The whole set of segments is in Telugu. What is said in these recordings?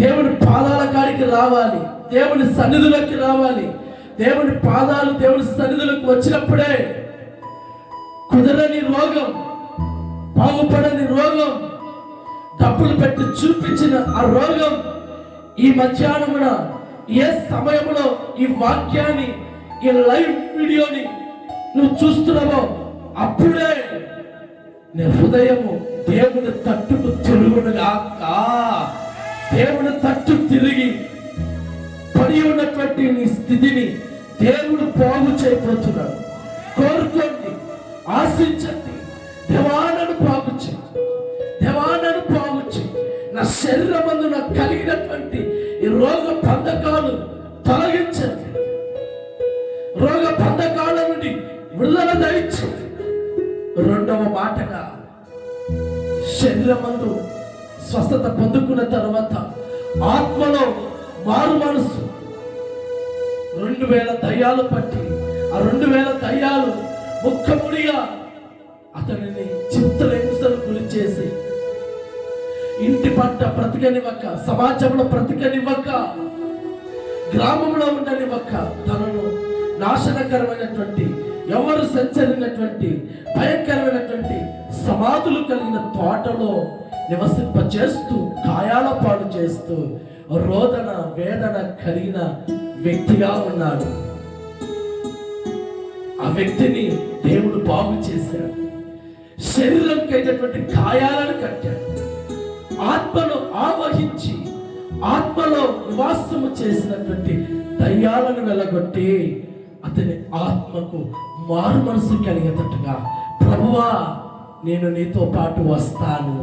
దేవుని పాదాల కాడికి రావాలి, దేవుని సన్నిధిలోకి రావాలి. దేవుని పాదాలు దేవుని సన్నిధిలోకి వచ్చినప్పుడే కుదరని రోగం, బాగుపడని రోగం, డబ్బులు పెట్టి చూపించిన ఆ రోగం ఈ మధ్యాహ్నమున ఏ సమయంలో ఈ వాక్యాన్ని, ఈ లైవ్ వీడియోని నువ్వు చూస్తున్నావో అప్పుడే నీ హృదయము దేవుని తట్టుకు తిరుగునుగాక. దేవుని తట్టు తిరిగి పడి ఉన్నటువంటి నీ స్థితిని దేవుడు బాగు చేయబోతున్నాడు. కోరుకోండి, ఆశించండి. దేవానను బాగు చేయి, దేవానను బాగు చేయి. నా శరీరమందు నాకు కలిగినటువంటి ఈ రోగ బంధకాలు తొలగించండి. రోగ బంధకాల నుండి విడుదల దయచేయండి. రెండవ మాటగా శరీరమందు స్వస్థత పొందుకున్న తర్వాత ఆత్మలో మారు మనసు. 2000 దయ్యాలు పట్టి ఆ 2000 దయ్యాలు ముఖముడిగా అతనిని చిత్రహింసలు గురి చేసి ఇంటి పట్ట బ్రతకనివ్వక, సమాజంలో బ్రతకనివ్వక, గ్రామంలో ఉండనివ్వక, తనను నాశనకరమైనటువంటి, ఎవరు సంచరినటువంటి భయంకరమైనటువంటి సమాధులు కలిగిన తోటలో నివసింపచేస్తూ, గాయాల పాడు చేస్తూ, రోదన వేదన కలిగిన వ్యక్తిగా ఉన్నాడు. ఆ వ్యక్తిని దేవుడు బాగు చేశాడు. శరీరంకి అయినటువంటి గాయాలను కట్టాడు. ఆత్మను ఆవహించి ఆత్మలో నివాసము చేసినటువంటి దయ్యాలను వెలగొట్టి అతని ఆత్మకు మారు మనసు కలిగేటట్టుగా, ప్రభువా నేను నీతో పాటు వస్తాను,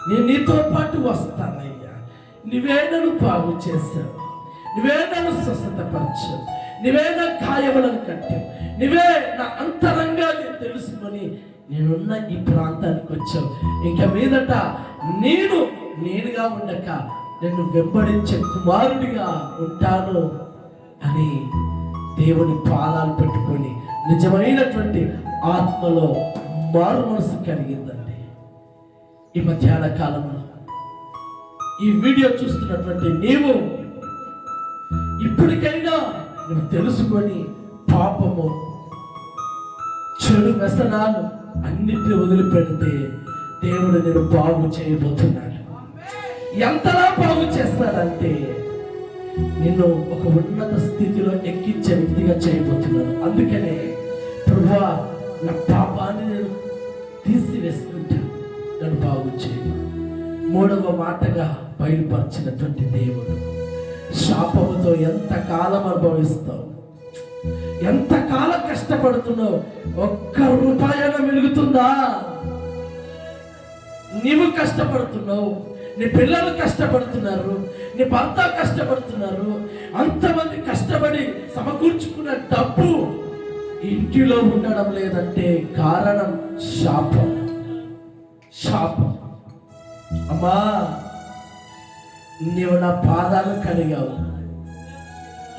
నేను నీతో పాటు వస్తానయ్యా, నువ్వే నన్ను బాగు చేశావు, నువ్వే నన్ను స్వస్థతపరచావు, నువ్వే నా గాయములను కట్టావు, నువ్వే నా అంతరంగాన్ని తెలుసుకొని నేనున్న ఈ ప్రాంతానికి వచ్చావు. ఇంకా మీదట నేనుగా ఉండక నిన్ను వెంబడించే కుమారుడిగా ఉంటాను అని దేవుని పాదాలు పెట్టుకొని నిజమైనటువంటి ఆత్మలో మారు మనసు కలిగిందండి. ఈ మధ్యాహ్న కాలంలో ఈ వీడియో చూస్తున్నటువంటి నీవు ఇప్పటికైనా నువ్వు తెలుసుకొని పాపము, చెడు వ్యసనాలు అన్నిటిని వదిలిపెడితే దేవుడు నేను బాగు చేయబోతున్నాడు. ఎంతలా బాగు చేస్తాడంటే నిన్ను ఒక ఉన్నత స్థితిలో ఎక్కించే వ్యక్తిగా చేయబోతున్నాడు. అందుకనే ప్రభువా నా పాపాన్ని నేను తీసివేసుకుంటాను, నన్ను బాగు చేయ. మూడవ మాటగా బయలుపరిచినటువంటి దేవుడు, శాపముతో ఎంతకాలం అనుభవిస్తావు, ఎంతకాలం కష్టపడుతున్నావు, ఒక్క రూపాయన వెలుగుతుందా? నీవు కష్టపడుతున్నావు, నీ పిల్లలు కష్టపడుతున్నారు, నీ భర్త కష్టపడుతున్నారు, అంతమంది కష్టపడి సమకూర్చుకున్న డబ్బు ఇంటిలో ఉండడం లేదంటే కారణం శాపం. శాపం. అమ్మా నీవు నా పాదాలు కడిగావు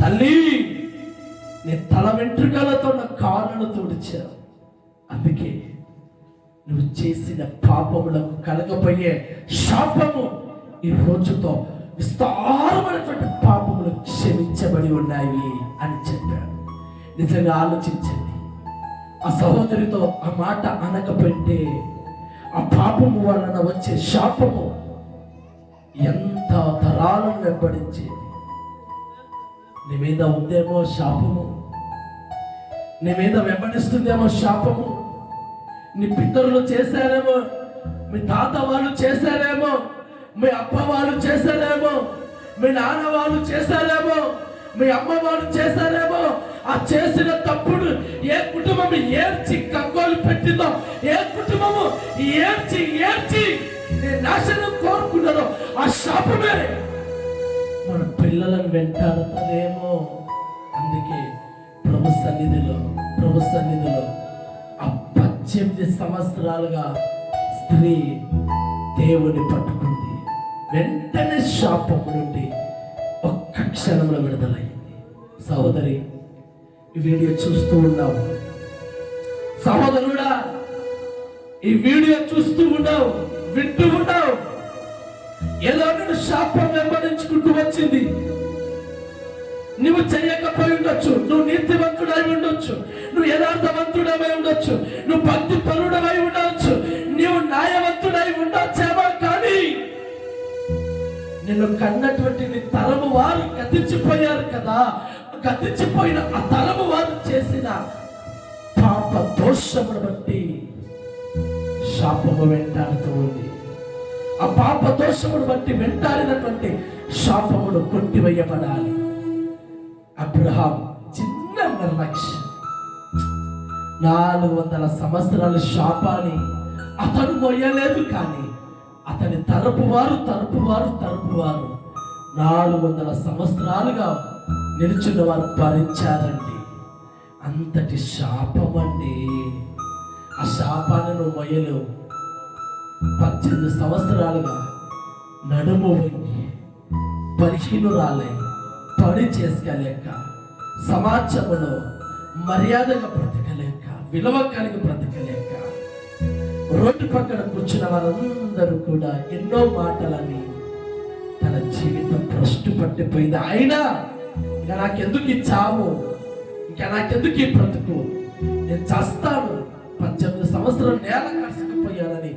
తల్లి, నీ తల వెంట్రుకలతో నా కాళ్ళను తుడిచావు. అందుకే నువ్వు చేసిన పాపములకు కలగబోయే శాపము ఈ రోజుతో విస్తారమైనటువంటి పాపములు క్షమించబడి ఉన్నాయి అని చెప్పాడు. నిజంగా ఆలోచించండి. ఆ సహోదరితో ఆ మాట అనకపోతే ఆ పాపము వలన వచ్చే శాపము ఎంత తరాలను వెంబడించేది. నీ మీద ఉందేమో శాపము, నీ మీద వెంబడిస్తుందేమో శాపము. నీ పితరులు చేశారేమో, మీ తాత వాళ్ళు చేశారేమో, మీ అప్ప వాళ్ళు చేశారేమో, మీ నాన్న వాళ్ళు చేశారేమో, మీ అమ్మ వాళ్ళు చేశారేమో. ఆ చేసిన తప్పుడు ఏ కుటుంబం ఏడ్చి కగ్గోలు పెట్టిందో, ఏ కుటుంబము ఏడ్చి నాశనం కోరుకున్నదో ఆ శాపమే మన పిల్లలను వెంటాడుతుందేమో. అందుకే ప్రభు సన్నిధిలో 18 సంవత్సరాలుగా స్త్రీ దేవుని పట్టుకుంది. వెంటనే శాపము నుండి ఒక్క క్షణంలో విడుదలైంది. సహోదరి, ఈ వీడియో చూస్తూ ఉన్నావు, సహోదరుడా ఈ వీడియో చూస్తూ ఉన్నావు, వింటూ ఉన్నావు. ఏదో నేను శాపం వెంబడించుకుంటూ వచ్చింది. నువ్వు చేయకపోయి ఉండొచ్చు, నువ్వు నీతివంతుడై ఉండొచ్చు, నువ్వు యథార్థవంతుడమై ఉండొచ్చు, నువ్వు భక్తి పరుడమై ఉండొచ్చు, నువ్వు న్యాయవంతుడై ఉండొచ్చేమో, కానీ నిన్ను కన్నటువంటి నీ తరము వారు గతించిపోయారు కదా. గతించిపోయిన ఆ తరము వారు చేసిన పాప దోషమును బట్టి శాపము వెంటాడుతూ ఉంది. ఆ పాప దోషమును బట్టి వెంటాడినటువంటి శాపమును కొట్టివేయబడాలి. అబ్రహాం చిన్న నిర్లక్ష్యం, 400 సంవత్సరాల శాపాన్ని అతడు మొయ్యలేదు, కానీ అతని తరపు వారు 400 సంవత్సరాలుగా నిలుచున్న వారు భరించారండి. అంతటి శాపం అండి. ఆ శాపాన్ని నువ్వు మొయ్యలేవు. 18 సంవత్సరాలుగా నడుము వంగి బలహీనురాలై పని చేసుకోలేక, సమాజంలో మర్యాదగా బ్రతకలేక, విలువ కలిగి బ్రతకలేక, రోడ్డు పక్కన కూర్చున్న వారందరూ కూడా ఎన్నో మాటలని తన జీవితం భ్రష్టు పట్టిపోయింది. అయినా ఇంకా నాకెందుకు ఈ చావు, ఇంకా నాకెందుకు ఈ బ్రతుకు, నేను చస్తాను, 18 సంవత్సరాలు నేల కసకపోయానని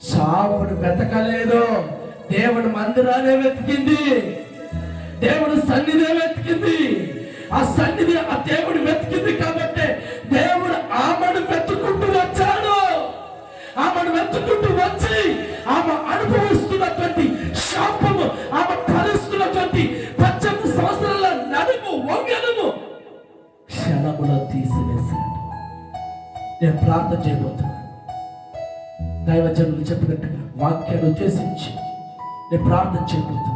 చావును వెతకలేదు. దేవుని మందిరాలే వెతికింది, దేవుని సన్నిధి వెతికింది. ఆ సన్నిధి ఆ దేవుడు వెతికింది కాబట్టి దేవుడు ఆమెను వెతుకుంటూ వచ్చాడు. ఆమెను వెతుకుంటూ వచ్చి ఆమె అనుభవిస్తున్నటువంటి శాపము, ఆమె భరిస్తున్నటువంటి 18 సంవత్సరాల నడుము వంగనము క్షణములో తీసివేశాడు. నేను ప్రార్థన చేయబోతున్నాను. దైవజనులు చెప్పినట్టుగా వాక్యాన్ని ఉద్దేశించి నేను ప్రార్థన చేయబోతున్నాను.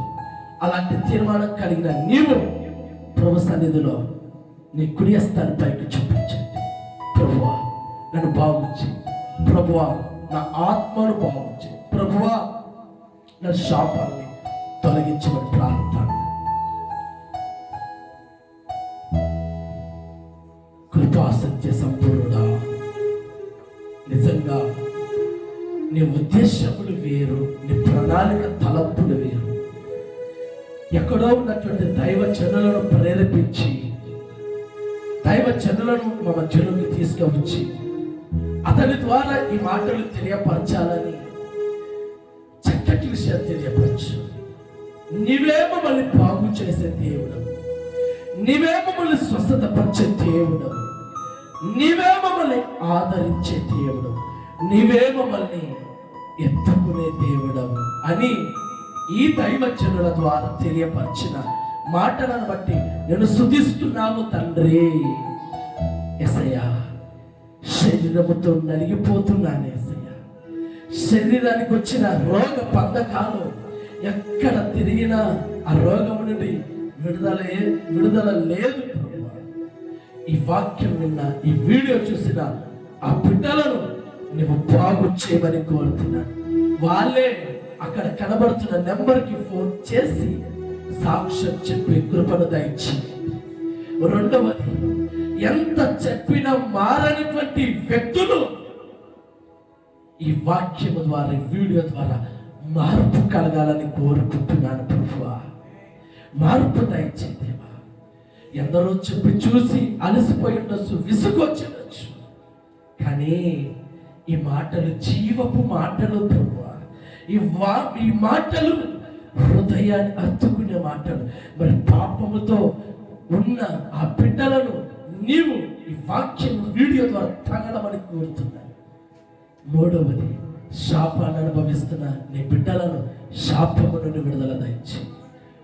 అలాంటి తీర్మానం కలిగిన నీవు ప్రభు సన్నిధిలో నీ కుడి హస్తాన్ని పైకి చూపించండి. ప్రభువా నన్ను బాగుంచి, ప్రభువా నా ఆత్మను బాగుంచి, ప్రభువా నా శాపాన్ని తొలగించమని ప్రార్థన. కృపా సత్య సంపూర్ణుడా, నిజంగా నీ ఉద్దేశములు వేరు, నీ ప్రణాళిక తలంపులు వేరు. ఎక్కడో ఉన్నటువంటి దైవ జనులను ప్రేరేపించి, దైవ జనులను మా మధ్యలోకి తీసుకువచ్చి అతని ద్వారా ఈ మాటలు తెలియపరచాలని చక్కటి విషయాలు తెలియపరచు. నీవే మమ్మల్ని బాగు చేసే దేవుడు, నీవే మమ్మల్ని స్వస్థతపరిచే దేవుడు, నీవే మమ్మల్ని ఆదరించే దేవుడు, నీవే మమ్మల్ని ఎత్తుకునే దేవుడు అని ఈ దైవజనుల ద్వారా తెలియపరిచిన మాటలను బట్టి నేను స్తుతిస్తున్నాము తండ్రి. యేసయ్యా, శరీరముతో నలిగిపోతున్నాను యేసయ్యా. శరీరానికి వచ్చిన రోగ బంధకాలు ఎక్కడ తిరిగినా ఆ రోగం నుండి విడుదల లేదు. ఈ వాక్యం విన్న, ఈ వీడియో చూసిన ఆ బిడ్డలను నువ్వు బాగు చేయమని కోరుతున్నాను. వాళ్ళే అక్కడ కనబడుతున్న నెంబర్కి ఫోన్ చేసి సాక్ష్యం చెప్పి కృపను దయచి. రెండవది, ఎంత చెప్పినా మారనిటువంటి వ్యక్తులు ఈ వాక్యము ద్వారా, వీడియో ద్వారా మార్పు కలగాలని కోరుకుంటున్నాను. ప్రభువా మార్పు దయచేదేవా. ఎందరో చెప్పి చూసి అలసిపోయి ఉండొచ్చు, విసుగొచ్చుండొచ్చు, కానీ ఈ మాటలు జీవపు మాటలు ప్రభువా. ఈ మాటలు హృదయాన్ని అత్తుకునే మాటలు. మరి పాపముతో ఉన్న ఆ బిడ్డలను నీవు ఈ వాక్యం వీడియో ద్వారా తగలమని కోరుతున్నాను. మూడవది, శాపాన్ని అనుభవిస్తున్న నీ బిడ్డలను శాపము నుండి విడుదల దయచి.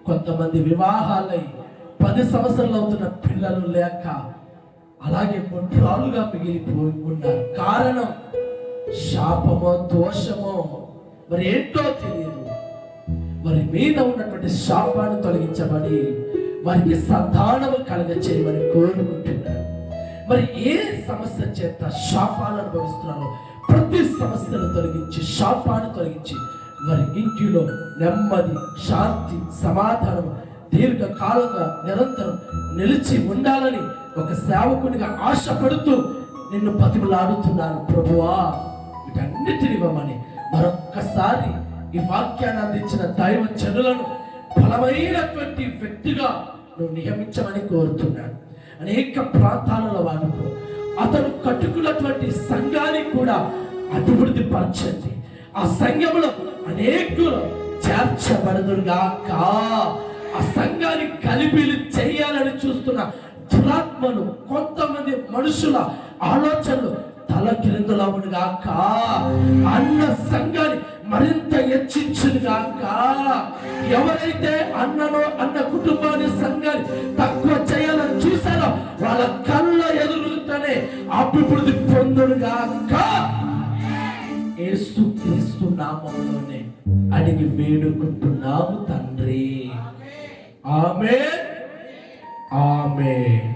కొంతమంది వివాహాలై 10 సంవత్సరాలు అవుతున్న పిల్లలు లేక అలాగే మొండ్రాలుగా మిగిలిపోయి ఉన్నారు. కారణం శాపమో దోషమో మరి ఏంటో తెలియదు. వారి మీద ఉన్నటువంటి శాపాన్ని తొలగించబడి వారికి సంతానము కలగ చేయమని కోరుకుంటున్నారు. మరి ఏ సమస్య చేత శాపాలను అనుభవిస్తున్నారో ప్రతి సమస్యను తొలగించి, శాపాన్ని తొలగించి వారి ఇంటిలో నెమ్మది, శాంతి, సమాధానం దీర్ఘకాలంగా నిరంతరం నిలిచి ఉండాలని ఒక సేవకునిగా ఆశపడుతూ నిన్ను బతిమలాడుతున్నాను ప్రభువా. వీటన్నిటిని ఇవ్వమని మరొక్కసారి ఈ వాక్యాన్ని అందించిన దైవ జనులను బలమైనటువంటి వ్యక్తిగా నువ్వు నియమించమని కోరుతున్నాను. అనేక ప్రాంతాలలో వాడుకో. అతను కట్టుకున్నటువంటి సంఘాన్ని కూడా అభివృద్ధి పరచండి. ఆ సంఘంలో అనేకులు చేర్చబడదురుగాక. ఆ సంఘాన్ని కలిపిలు చేయాలని చూస్తున్న దురాత్మలు, కొంతమంది మనుషుల ఆలోచనలు తలకిందులవునుగాక. అన్న సంఘాన్ని మరింత హెచ్చించునుగాక. ఎవరైతే అన్ననో అన్న కుటుంబాన్ని సంఘాన్ని తక్కువ చేయాలని చూసారో వాళ్ళ కళ్ళ ఎదురుగానే అభివృద్ధి పొందునుగాక. యేసుక్రీస్తు నామములోనే అడిగి వేడుకుంటున్నాము తండ్రి. ఆమేన్, ఆమేన్.